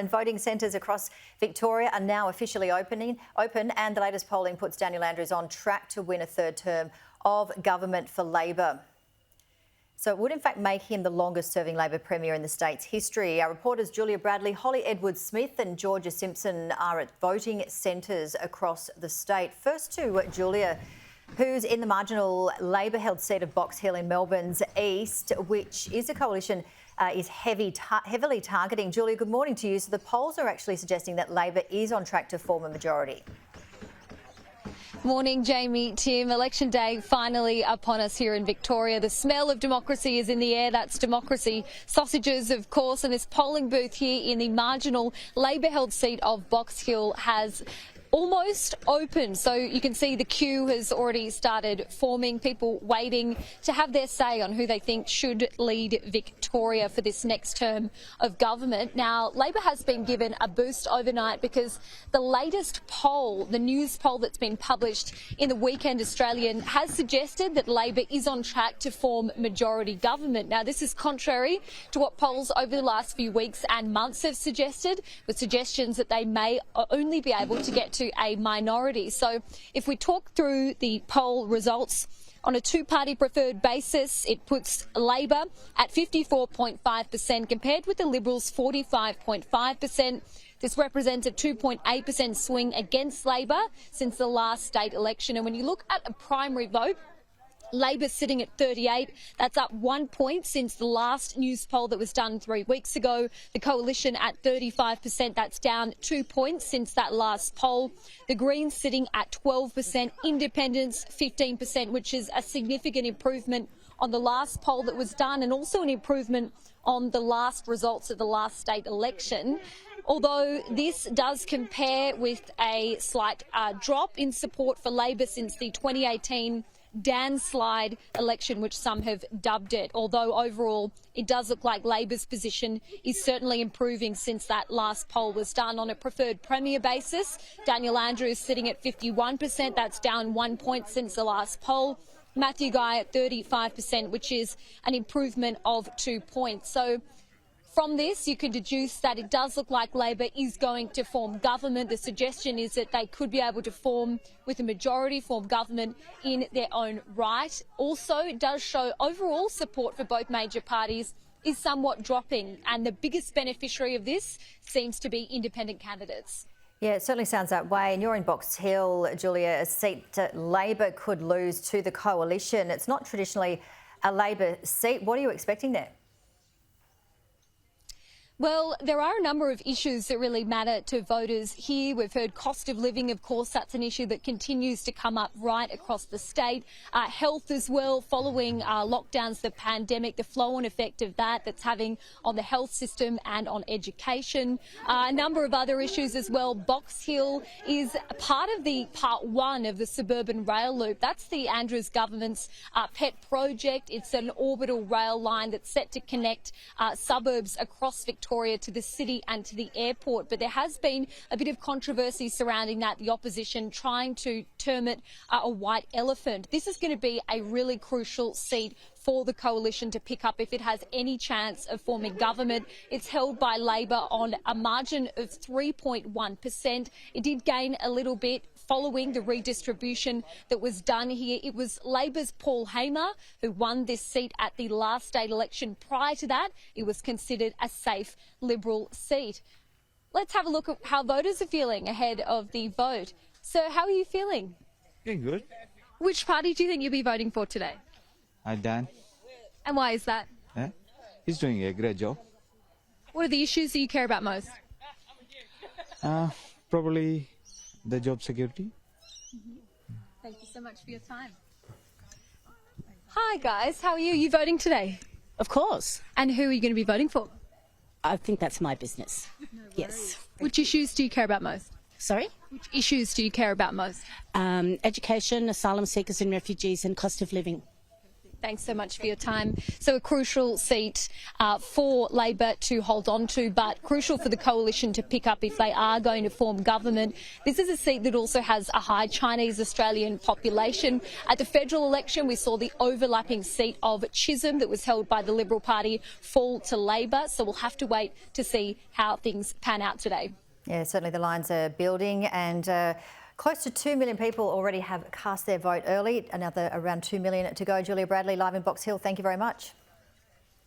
And voting centres across Victoria are now officially open, and the latest polling puts Daniel Andrews on track to win a third term of government for Labor. So it would in fact make him the longest serving Labor Premier in the state's history. Our reporters Julia Bradley, Holly Edwards-Smith and Georgia Simpson are at voting centres across the state. First to Julia, who's in the marginal Labor-held seat of Box Hill in Melbourne's east, which is a coalition is heavily targeting. Julia, good morning to you. So the polls are actually suggesting that Labor is on track to form a majority. Morning, Jamie, Tim. Election day finally upon us here in Victoria. The smell of democracy is in the air. That's democracy sausages, of course. And this polling booth here in the marginal Labor-held seat of Box Hill has almost open. So you can see the queue has already started forming, people waiting to have their say on who they think should lead Victoria for this next term of government. Now, Labor has been given a boost overnight because the latest poll, the Newspoll that's been published in the Weekend Australian, has suggested that Labor is on track to form majority government. Now, this is contrary to what polls over the last few weeks and months have suggested, with suggestions that they may only be able to get to a minority. So if we talk through the poll results on a two-party preferred basis, it puts Labor at 54.5% compared with the Liberals' 45.5%. This represents a 2.8% swing against Labor since the last state election. And when you look at a primary vote, Labor's sitting at 38. That's up 1 point since the last news poll that was done 3 weeks ago. The Coalition at 35%. That's down 2 points since that last poll. The Greens sitting at 12%. Independents 15%, which is a significant improvement on the last poll that was done, and also an improvement on the last results of the last state election. Although this does compare with a slight drop in support for Labor since the 2018 Danslide election, which some have dubbed it. Although overall it does look like Labor's position is certainly improving since that last poll was done. On a preferred Premier basis, Daniel Andrews sitting at 51%. That's down 1 point since the last poll. Matthew Guy at 35%, which is an improvement of 2 points. So from this, you can deduce that it does look like Labor is going to form government. The suggestion is that they could be able to form with a majority, form government in their own right. Also, it does show overall support for both major parties is somewhat dropping, and the biggest beneficiary of this seems to be independent candidates. Yeah, it certainly sounds that way. And you're in Box Hill, Julia, a seat Labor could lose to the Coalition. It's not traditionally a Labor seat. What are you expecting there? Well, there are a number of issues that really matter to voters here. We've heard cost of living, of course, that's an issue that continues to come up right across the state. Health as well, following lockdowns, the pandemic, the flow-on effect of that's having on the health system and on education. A number of other issues as well. Box Hill is part of the part one of the suburban rail loop. That's the Andrews government's pet project. It's an orbital rail line that's set to connect suburbs across Victoria to the city and to the airport. But there has been a bit of controversy surrounding that, the opposition trying to term it a white elephant. This is going to be a really crucial seat for the Coalition to pick up if it has any chance of forming government. It's held by Labor on a margin of 3.1%. It did gain a little bit following the redistribution that was done here. It was Labor's Paul Hamer who won this seat at the last state election. Prior to that, it was considered a safe Liberal seat. Let's have a look at how voters are feeling ahead of the vote. So how are you feeling? Feeling good. Which party do you think you'll be voting for today? Dan. And why is that? He's doing a great job. What are the issues that you care about most? Probably the job security. Thank you so much for your time. Hi guys, how are you? You voting today? Of course. And who are you going to be voting for? I think that's my business. Yes. Which issues do you care about most? Sorry? Which issues do you care about most? Education, asylum seekers and refugees, and cost of living. Thanks so much for your time. So a crucial seat for Labor to hold on to, but crucial for the coalition to pick up if they are going to form government. This is a seat that also has a high Chinese Australian population. At the federal election, we saw the overlapping seat of Chisholm that was held by the Liberal Party fall to Labor. So we'll have to wait to see how things pan out today. Yeah, certainly the lines are building, and close to 2 million people already have cast their vote early. Another around 2 million to go. Julia Bradley, live in Box Hill, thank you very much.